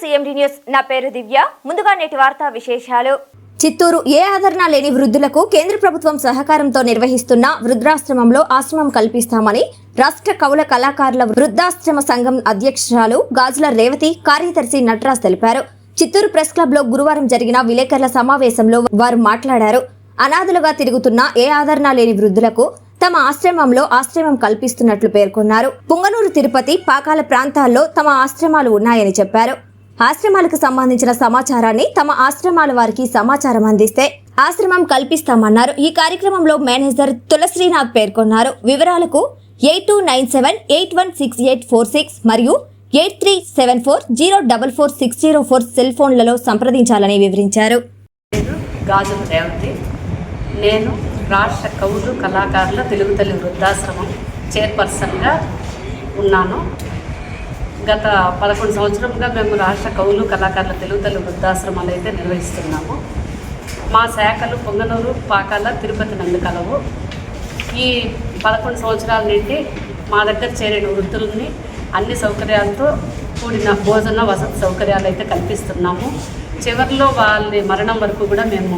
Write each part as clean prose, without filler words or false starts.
CMD news. నా పేరు దివ్య. ముందుగా నేటి వార్తా విశేషాలు. చిత్తూరు ఏ ఆదరణ లేని వృద్ధులకు కేంద్ర ప్రభుత్వం సహకారంతో నిర్వహిస్తున్న వృద్ధాశ్రమంలో ఆశ్రమం కల్పిస్తామని రాష్ట్ర కౌల కళాకారుల వృద్ధాశ్రమ సంఘం అధ్యక్షురాలు గాజుల రేవతి, కార్యదర్శి నటరాజ్ తెలిపారు. చిత్తూరు ప్రెస్ క్లబ్ లో గురువారం జరిగిన విలేకరుల సమావేశంలో వారు మాట్లాడారు. అనాథలుగా తిరుగుతున్న ఏ ఆదరణ లేని వృద్ధులకు తమ ఆశ్రమంలో ఆశ్రమం కల్పిస్తున్నట్లు పేర్కొన్నారు. పుంగనూరు, తిరుపతి, పాకాల ప్రాంతాల్లో తమ ఆశ్రమాలు ఉన్నాయని చెప్పారు. ఆశ్రమాలకు సంబంధించిన సమాచారాన్ని తమ ఆశ్రమాల వారికి సమాచారం అందిస్తే ఆశ్రమం కల్పిస్తామన్నారు. ఈ కార్యక్రమంలో మేనేజర్ తులశ్రీనాథ్ పేర్కొన్నారు. వివరాలకు 8297816846 మరియు 8374044604 సెల్ ఫోన్లలో సంప్రదించాలని వివరించారు. గాజుల రేవతి. నేను రాష్ట్ర కౌలు కళాకారుల తెలుగు తల్లి వృద్ధాశ్రమం చైర్పర్సన్గా ఉన్నాను. గత 11 సంవత్సరంగా మేము రాష్ట్ర కౌలు కళాకారుల తెలుగు తల్లి వృద్ధాశ్రమాలు అయితే నిర్వహిస్తున్నాము. మా శాఖలు పొంగనూరు, పాకాల, తిరుపతి నందు కలవు. ఈ 11 సంవత్సరాల నుండి మా దగ్గర చేరిన వృద్ధులని అన్ని సౌకర్యాలతో కూడిన భోజన వసతి సౌకర్యాలు అయితే కల్పిస్తున్నాము. చివరిలో వాళ్ళ మరణం వరకు కూడా మేము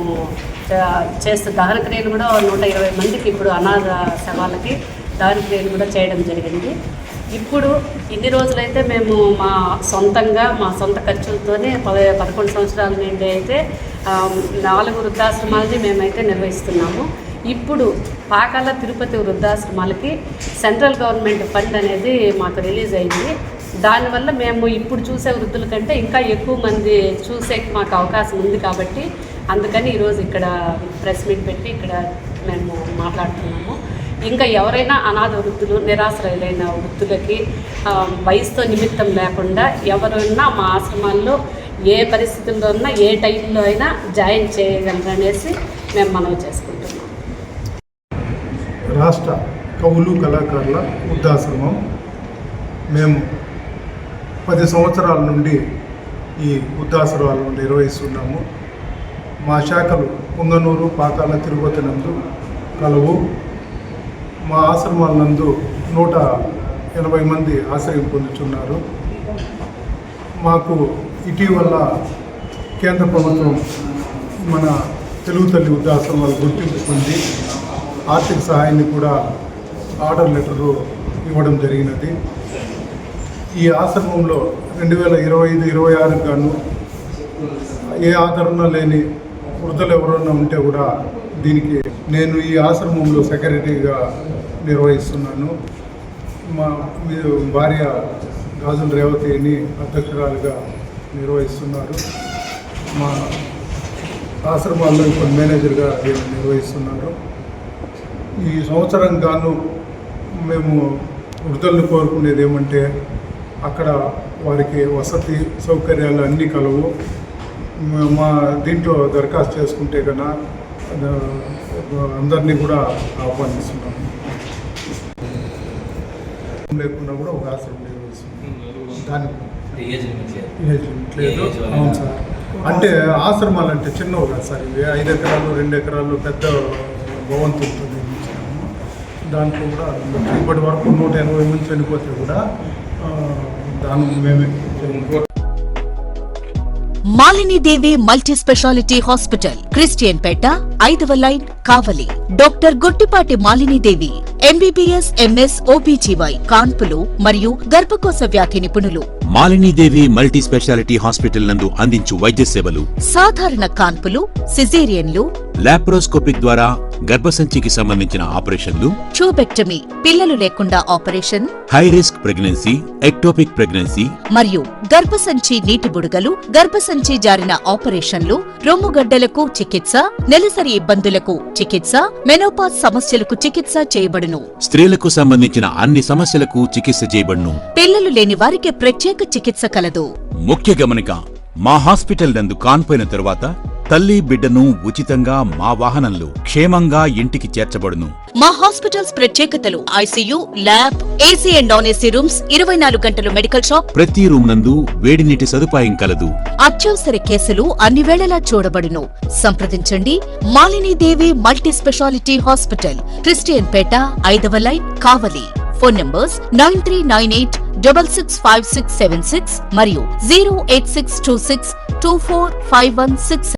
చేస్తూ దహన క్రియలు కూడా 120 మందికి ఇప్పుడు అనాథ శవాలకి దహన క్రియలు కూడా చేయడం జరిగింది. ఇప్పుడు ఇన్ని రోజులైతే మేము మా సొంత ఖర్చులతోనే 11 సంవత్సరాల నుండి అయితే 4 వృద్ధాశ్రమాలని మేమైతే నిర్వహిస్తున్నాము. ఇప్పుడు పాకాల, తిరుపతి వృద్ధాశ్రమాలకి సెంట్రల్ గవర్నమెంట్ ఫండ్ అనేది మాకు రిలీజ్ అయింది. దానివల్ల మేము ఇప్పుడు చూసే వృద్ధుల కంటే ఇంకా ఎక్కువ మంది చూసే మాకు అవకాశం ఉంది. కాబట్టి అందుకని ఈరోజు ఇక్కడ ప్రెస్ మీట్ పెట్టి ఇక్కడ మేము మాట్లాడుతున్నాము. ఇంకా ఎవరైనా అనాథ వృద్ధులు, నిరాశ్రయులైన వృద్ధులకి వయసుతో నిమిత్తం లేకుండా ఎవరైనా మా ఆశ్రమాల్లో ఏ పరిస్థితుల్లో ఉన్నా ఏ టైంలో అయినా జాయిన్ చేయగలరనేసి మేము మనవి చేసుకుంటున్నాం. రాష్ట్ర కౌలు కళాకారుల వృద్ధాశ్రమం మేము 10 సంవత్సరాల నుండి ఈ వృద్ధాశ్రమాలను నిర్వహిస్తున్నాము. మా శాఖలు పుంగనూరు, పాకాల, తిరుపతి నందు కలవు. మా ఆశ్రమాల నందు 180 మంది ఆశ్రయం పొందుతున్నారు. మాకు ఇటీవల కేంద్ర ప్రభుత్వం మన తెలుగు తల్లి వృద్ధాశ్రమాలు గుర్తింపు పొంది ఆర్థిక సహాయాన్ని కూడా ఆర్డర్ లెటరు ఇవ్వడం జరిగినది. ఈ ఆశ్రమంలో 2025-26 గాను ఏ ఆదరణ లేని వృద్ధులు ఎవరైనా ఉంటే కూడా దీనికి నేను ఈ ఆశ్రమంలో సెక్రటరీగా నిర్వహిస్తున్నాను. మా భార్య గాజుల రేవతిని అధ్యక్షురాలుగా నిర్వహిస్తున్నారు. మా ఆశ్రమాల్లో ఇప్పుడు మేనేజర్గా నిర్వహిస్తున్నారు. ఈ సంవత్సరం గాను మేము వృద్ధులను కోరుకునేది ఏమంటే అక్కడ వారికి వసతి సౌకర్యాలు అన్నీ కలవు. మా దీంట్లో దరఖాస్తు చేసుకుంటే కన్నా అందరినీ కూడా ఆహ్వానిస్తున్నాము. లేకుండా కూడా ఒక ఆశ్రమం నిర్వహిస్తున్నాం. దానికి ఏజ్ లిమిట్ లేదు. అవును సార్. అంటే ఆశ్రమాలు అంటే చిన్నవి కాదు సార్. ఇవి 5 ఎకరాలు 2 ఎకరాలు పెద్ద భవంతులతో నిర్మించాము. దాంట్లో కూడా ఇప్పటి వరకు 180 మంది చనిపోతే కూడా దాని మేమే Malinidevi multi speciality hospital, Christian Peta, 5వ line, Kavali. Doctor Gottipati Malinidevi MBBS, MS, OBGY, కాన్పులు మరియు గర్భకోశ వ్యాధి నిపుణులు. మాలినీదేవి మల్టీ స్పెషాలిటీ హాస్పిటల్ నందు అందించు వైద్య సేవలు: సాధారణ కాన్పులు, సిజేరియన్లు, లాప్రోస్కోపిక్ ద్వారా గర్భసంచికి సంబంధించిన ఆపరేషన్లు, ట్యూబెక్టమీ, పిల్లలు లేకుండా operation, high risk pregnancy, ectopic pregnancy మరియు గర్భసంచి నీటి బుడగలు, గర్భసంచి జారిన ఆపరేషన్లు, రొమ్ముగడ్డలకు చికిత్స, నెలసరి ఇబ్బందులకు చికిత్స, మెనోపాజ్ సమస్యలకు చికిత్స చేయబడును. స్త్రీలకు సంబంధించిన అన్ని సమస్యలకు చికిత్స చేయబడును. పిల్లలు లేని వారికి ప్రత్యేక చికిత్స కలదు. ముఖ్య గమనిక: మా హాస్పిటల్ నందు కాన్పోయిన తరువాత తల్లి బిడ్డను ఉచితంగా మా వాహనంలో క్షేమంగా ఇంటికి చేర్చబడును. మా హాస్పిటల్స్ ప్రత్యేకతలు: ICU, lab, AC and non AC rooms, 24 గంటలు మెడికల్ షాప్, ప్రతి రూమ్ నందు వేడి నీటి సదుపాయం కలదు. అత్యవసర కేసులు అన్ని వేళలా చూడబడును. సంప్రదించండి. Malinidevi multi speciality hospital, Christian Peta, 5వ లైన్, కావలి. ఫోన్ నంబర్స్ 9398 665676 మరియు 08626245166.